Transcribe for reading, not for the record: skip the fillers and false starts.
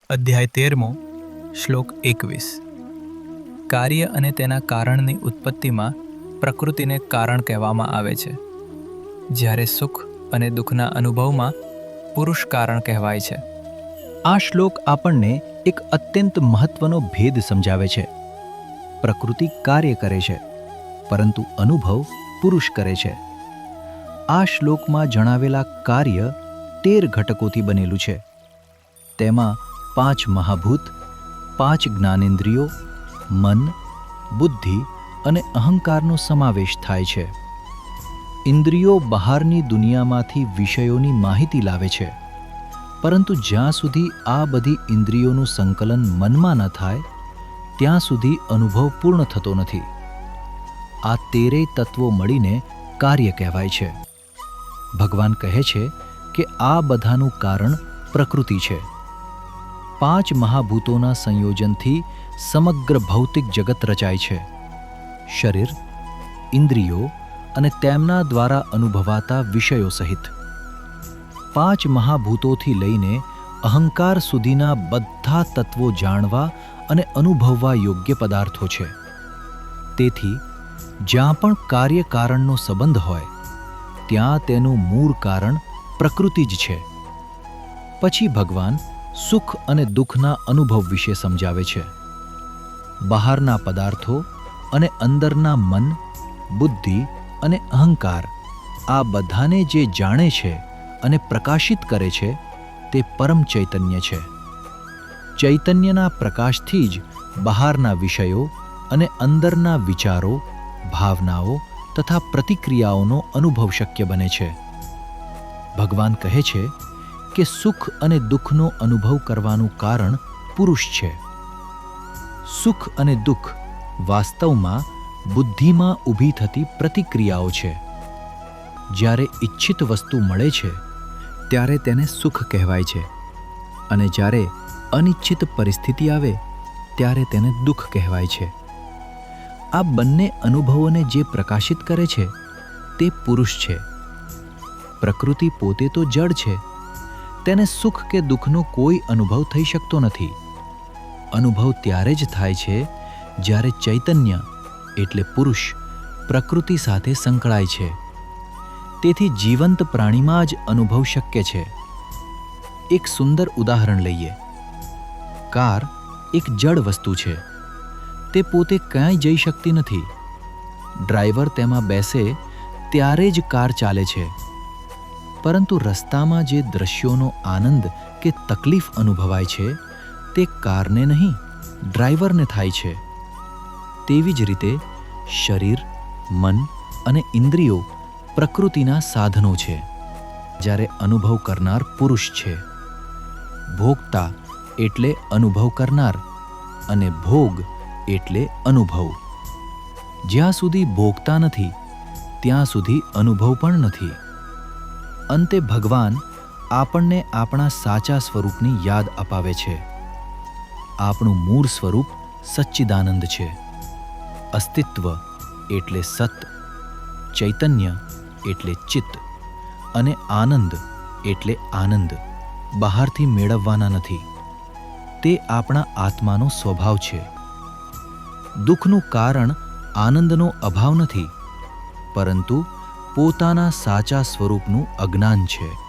અધ્યાય 13મો શ્લોક 21 કાર્ય અને તેના કારણની ઉત્પત્તિમાં પ્રકૃતિને કારણ કહેવામાં આવે છે, જ્યારે સુખ અને દુઃખના અનુભવમાં પુરુષ કારણ કહેવાય છે. આ શ્લોક આપણને એક અત્યંત મહત્વનો ભેદ સમજાવે છે. પ્રકૃતિ કાર્ય કરે છે, પરંતુ અનુભવ પુરુષ કરે છે. આ શ્લોકમાં જણાવેલા કાર્ય 13 ઘટકોથી બનેલું છે. તેમાં 5 મહાભૂત, 5 જ્ઞાનેન્દ્રિયો, મન, બુદ્ધિ અને અહંકારનો સમાવેશ થાય છે. ઇન્દ્રિયો બહારની દુનિયામાંથી વિષયોની માહિતી લાવે છે, પરંતુ જ્યાં સુધી આ બધી ઇન્દ્રિયોનું સંકલન મનમાં ન થાય ત્યાં સુધી અનુભવ પૂર્ણ થતો નથી. આ 13 તત્વો મળીને કાર્ય કહેવાય છે. ભગવાન કહે છે કે આ બધાનું કારણ પ્રકૃતિ છે. 5 મહાભૂતોના સંયોજનથી સમગ્ર ભૌતિક જગત રચાય છે. શરીર, ઇન્દ્રિયો અને તેમના દ્વારા અનુભવાતા વિષયો સહિત 5 મહાભૂતોથી લઈને અહંકાર સુધીના બધા તત્વો જાણવા અને અનુભવવા યોગ્ય પદાર્થો છે. તેથી જ્યાં પણ કાર્ય-કારણનો સંબંધ હોય ત્યાં તેનું મૂળ કારણ પ્રકૃતિ જ છે. પછી ભગવાન સુખ અને દુઃખના અનુભવ વિશે સમજાવે છે. બહારના પદાર્થો અને અંદરના મન, બુદ્ધિ અને અહંકાર આ બધાને જે જાણે છે અને પ્રકાશિત કરે છે તે પરમ ચૈતન્ય છે. ચૈતન્યના પ્રકાશથી જ બહારના વિષયો અને અંદરના વિચારો, ભાવનાઓ તથા પ્રતિક્રિયાઓનો અનુભવ શક્ય બને છે. ભગવાન કહે છે કે સુખ અને દુઃખનો અનુભવ કરવાનું કારણ પુરુષ છે. સુખ અને દુઃખ વાસ્તવમાં બુદ્ધિમાં ઊભી થતી પ્રતિક્રિયાઓ છે. જ્યારે ઈચ્છિત વસ્તુ મળે છે ત્યારે તેને સુખ કહેવાય છે, અને જ્યારે અનિચ્છિત પરિસ્થિતિ આવે ત્યારે તેને દુઃખ કહેવાય છે. આ બંને અનુભવોને જે પ્રકાશિત કરે છે તે પુરુષ છે. પ્રકૃતિ પોતે તો જડ છે, તેને સુખ કે દુઃખનો કોઈ અનુભવ થઈ શકતો નથી. અનુભવ ત્યારે જ થાય છે જ્યારે ચૈતન્ય એટલે પુરુષ પ્રકૃતિ સાથે સંકળાય છે. તેથી જીવંત પ્રાણીમાં જ અનુભવ શક્ય છે. એક સુંદર ઉદાહરણ લઈએ. કાર એક જડ વસ્તુ છે. તે પોતે ક્યાંય જઈ શકતી નથી. ડ્રાઈવર તેમાં બેસે ત્યારે જ કાર ચાલે છે. પરંતુ રસ્તામાં જે દ્રશ્યોનો આનંદ કે તકલીફ અનુભવાય છે તે કારને નહીં, ડ્રાઈવરને થાય છે. તેવી જ રીતે શરીર, મન અને ઇન્દ્રિયો પ્રકૃતિના સાધનો છે, જ્યારે અનુભવ કરનાર પુરુષ છે. ભોગતા એટલે અનુભવ કરનાર અને ભોગ એટલે અનુભવ. જ્યાં સુધી ભોગતા નથી ત્યાં સુધી અનુભવ પણ નથી. અંતે ભગવાન આપણને આપણા સાચા સ્વરૂપની યાદ અપાવે છે. આપણું મૂળ સ્વરૂપ સચ્ચિદાનંદ છે. અસ્તિત્વ એટલે સત, ચૈતન્ય એટલે ચિત્ત અને આનંદ એટલે આનંદ બહારથી મેળવવાના નથી. તે આપણા આત્માનો સ્વભાવ છે. દુઃખનું કારણ આનંદનો અભાવ નથી, પરંતુ પોતાના સાચા સ્વરૂપનું અજ્ઞાન છે.